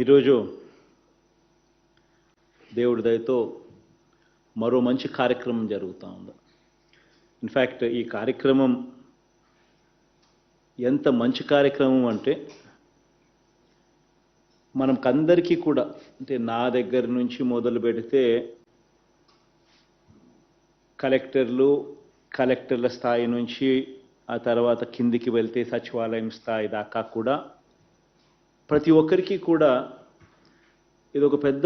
ఈరోజు దేవుడి దయతో మరో మంచి కార్యక్రమం జరుగుతూ ఉంది. ఇన్ఫ్యాక్ట్ ఈ కార్యక్రమం ఎంత మంచి కార్యక్రమం అంటే మనకందరికీ కూడా, అంటే నా దగ్గర నుంచి మొదలు పెడితే కలెక్టర్ల స్థాయి నుంచి ఆ తర్వాత కిందికి వెళ్తే సచివాలయం స్థాయి దాకా కూడా ప్రతి ఒక్కరికి కూడా ఇది ఒక పెద్ద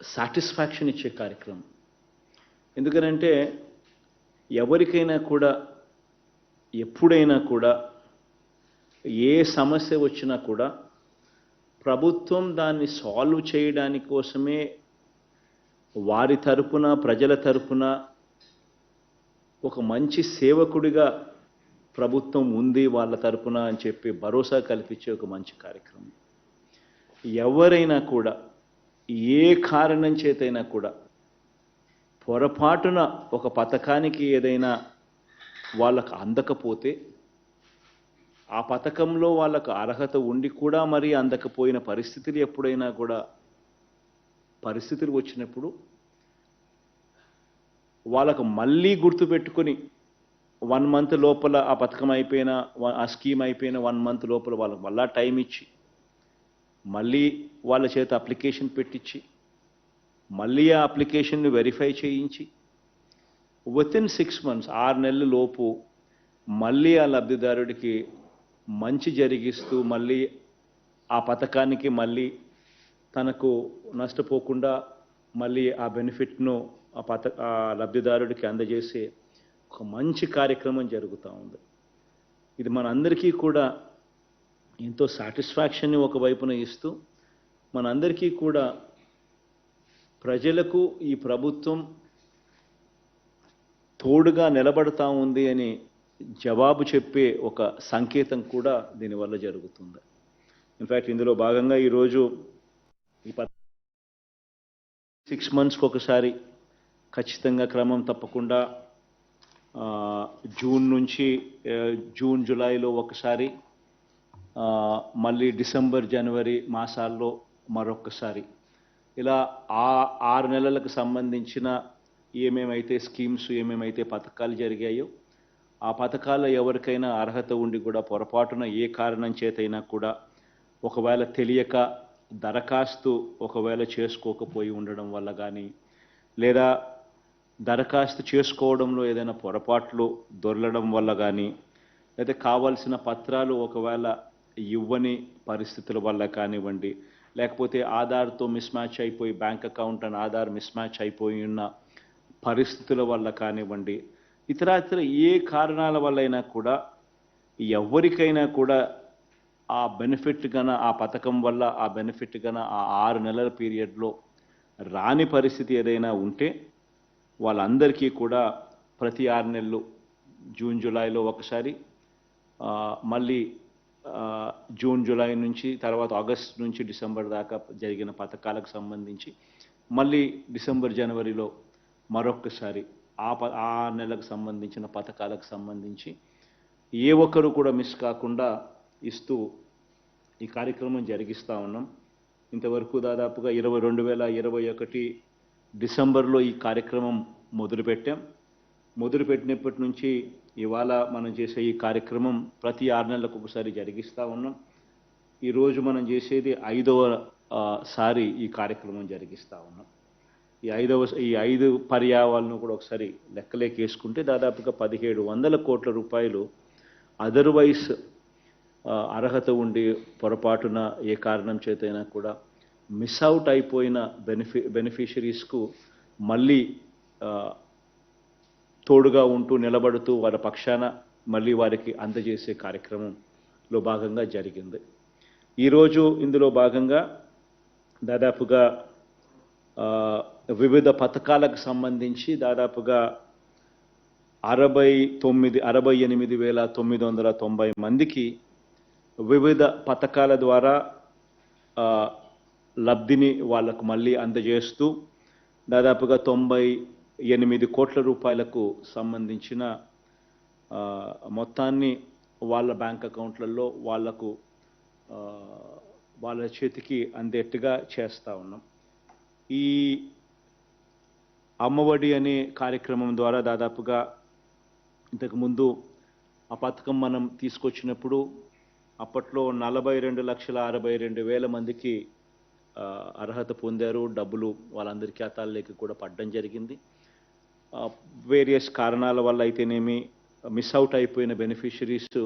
సాటిస్ఫాక్షన్ ఇచ్చే కార్యక్రమం. ఎందుకనంటే ఎవరికైనా కూడా ఎప్పుడైనా కూడా ఏ సమస్య వచ్చినా కూడా ప్రభుత్వం దాన్ని సాల్వ్ చేయడానికి కోసమే వారి తరపున, ప్రజల తరపున ఒక మంచి సేవకుడిగా ప్రభుత్వం ఉంది వాళ్ళ తరపున అని చెప్పి భరోసా కల్పించే ఒక మంచి కార్యక్రమం. ఎవరైనా కూడా ఏ కారణం చేతైనా కూడా పొరపాటున ఒక పథకానికి ఏదైనా వాళ్ళకు అందకపోతే, ఆ పథకంలో వాళ్ళకు అర్హత ఉండి కూడా మరి అందకపోయిన పరిస్థితులు ఎప్పుడైనా కూడా పరిస్థితులు వచ్చినప్పుడు వాళ్ళకు మళ్ళీ గుర్తుపెట్టుకొని 1 month లోపల ఆ పథకం అయిపోయిన, ఆ స్కీమ్ అయిపోయిన 1 month లోపల వాళ్ళకు మళ్ళా టైం ఇచ్చి మళ్ళీ వాళ్ళ చేత అప్లికేషన్ పెట్టించి మళ్ళీ ఆ అప్లికేషన్ని వెరిఫై చేయించి వితిన్ 6 months 6 నెలల లోపు మళ్ళీ ఆ లబ్ధిదారుడికి మంచి జరిగిస్తూ మళ్ళీ ఆ పథకానికి మళ్ళీ తనకు నష్టపోకుండా మళ్ళీ ఆ బెనిఫిట్ను ఆ లబ్ధిదారుడికి అందజేసే ఒక మంచి కార్యక్రమం జరుగుతూ ఉంది. ఇది మనందరికీ కూడా ఎంతో సాటిస్ఫాక్షన్ని ఒకవైపున ఇస్తూ, మనందరికీ కూడా ప్రజలకు ఈ ప్రభుత్వం తోడుగా నిలబడతా ఉంది అని జవాబు చెప్పే ఒక సంకేతం కూడా దీనివల్ల జరుగుతుంది. ఇన్ఫ్యాక్ట్ ఇందులో భాగంగా ఈరోజు ఈ 6 monthsకి ఒకసారి ఖచ్చితంగా క్రమం తప్పకుండా జూన్ జూలైలో ఒకసారి, మళ్ళీ డిసెంబర్ జనవరి మాసాల్లో మరొకసారి, ఇలా 6 నెలలకు సంబంధించిన ఏమేమైతే స్కీమ్స్, ఏమేమైతే పథకాలు జరిగాయో ఆ పథకాల్లో ఎవరికైనా అర్హత ఉండి కూడా పొరపాటున ఏ కారణం చేతైనా కూడా ఒకవేళ తెలియక దరఖాస్తు ఒకవేళ చేసుకోకపోయి ఉండడం వల్ల కానీ, లేదా దరఖాస్తు చేసుకోవడంలో ఏదైనా పొరపాట్లు దొరలడం వల్ల కానీ, లేదా కావాల్సిన పత్రాలు ఒకవేళ ఇవ్వని పరిస్థితుల వల్ల కానివ్వండి, లేకపోతే ఆధార్తో మిస్మ్యాచ్ అయిపోయి bank account and Aadhaar mismatch అయిపోయి ఉన్న పరిస్థితుల వల్ల కానివ్వండి, ఇతర ఏ కారణాల వల్లైనా కూడా ఎవరికైనా కూడా ఆ బెనిఫిట్ గన, ఆ పథకం వల్ల ఆ బెనిఫిట్ గన ఆ 6 నెలల పీరియడ్లో రాని పరిస్థితి ఏదైనా ఉంటే వాళ్ళందరికీ కూడా ప్రతి 6 నెలలు జూన్ జూలైలో ఒకసారి, మళ్ళీ జూన్ జూలై నుంచి తర్వాత ఆగస్ట్ నుంచి డిసెంబర్ దాకా జరిగిన పథకాలకు సంబంధించి మళ్ళీ డిసెంబర్ జనవరిలో మరొకసారి ఆ నెలకు సంబంధించిన పథకాలకు సంబంధించి ఏ ఒక్కరు కూడా మిస్ కాకుండా ఇస్తూ ఈ కార్యక్రమం జరిగిస్తూ ఉన్నాం. ఇంతవరకు దాదాపుగా 2021 డిసెంబర్లో ఈ కార్యక్రమం మొదలుపెట్టాం. మొదలుపెట్టినప్పటి నుంచి ఇవాళ మనం చేసే ఈ కార్యక్రమం ప్రతి 6 నెలలకు ఒకసారి జరిగిస్తూ ఉన్నాం. ఈరోజు మనం చేసేది 5వ సారి ఈ కార్యక్రమం జరిగిస్తూ ఉన్నాం. ఈ 5 పర్యాయాలను కూడా ఒకసారి లెక్కలేకేసుకుంటే దాదాపుగా 1700 కోట్ల రూపాయలు అదర్వైజ్ అర్హత ఉండి పొరపాటున ఏ కారణం చేతైనా కూడా మిస్ అవుట్ అయిపోయిన బెనిఫిషరీస్కు మళ్ళీ తోడుగా ఉంటూ నిలబడుతూ వారి పక్షాన మళ్ళీ వారికి అందజేసే కార్యక్రమంలో భాగంగా జరిగింది. ఈరోజు ఇందులో భాగంగా దాదాపుగా వివిధ పథకాలకు సంబంధించి దాదాపుగా 68,990 మందికి వివిధ పథకాల ద్వారా లబ్ధిని వాళ్లకు మళ్ళీ అందజేస్తూ దాదాపుగా 98 కోట్ల రూపాయలకు సంబంధించిన మొత్తాన్ని వాళ్ళ బ్యాంక్ అకౌంట్లలో వాళ్లకు వాళ్ళ చేతికి అందేట్టుగా చేస్తూ ఉన్నాం. ఈ అమ్మఒడి అనే కార్యక్రమం ద్వారా దాదాపుగా ఇంతకుముందు ఆ పథకం మనం తీసుకొచ్చినప్పుడు అప్పట్లో 42,62,వేల మందికి అర్హత పొందారు. డబ్బులు వాళ్ళందరి ఖాతాల్లోకి కూడా పడడం జరిగింది. వేరియస్ కారణాల వల్ల అయితేనేమి మిస్ అవుట్ అయిపోయిన బెనిఫిషరీస్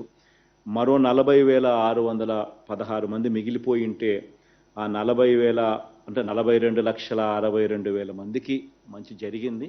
మరో 40,616 మంది మిగిలిపోయి ఉంటే ఆ 40,000 అంటే 42,62,వేల మందికి మంచి జరిగింది.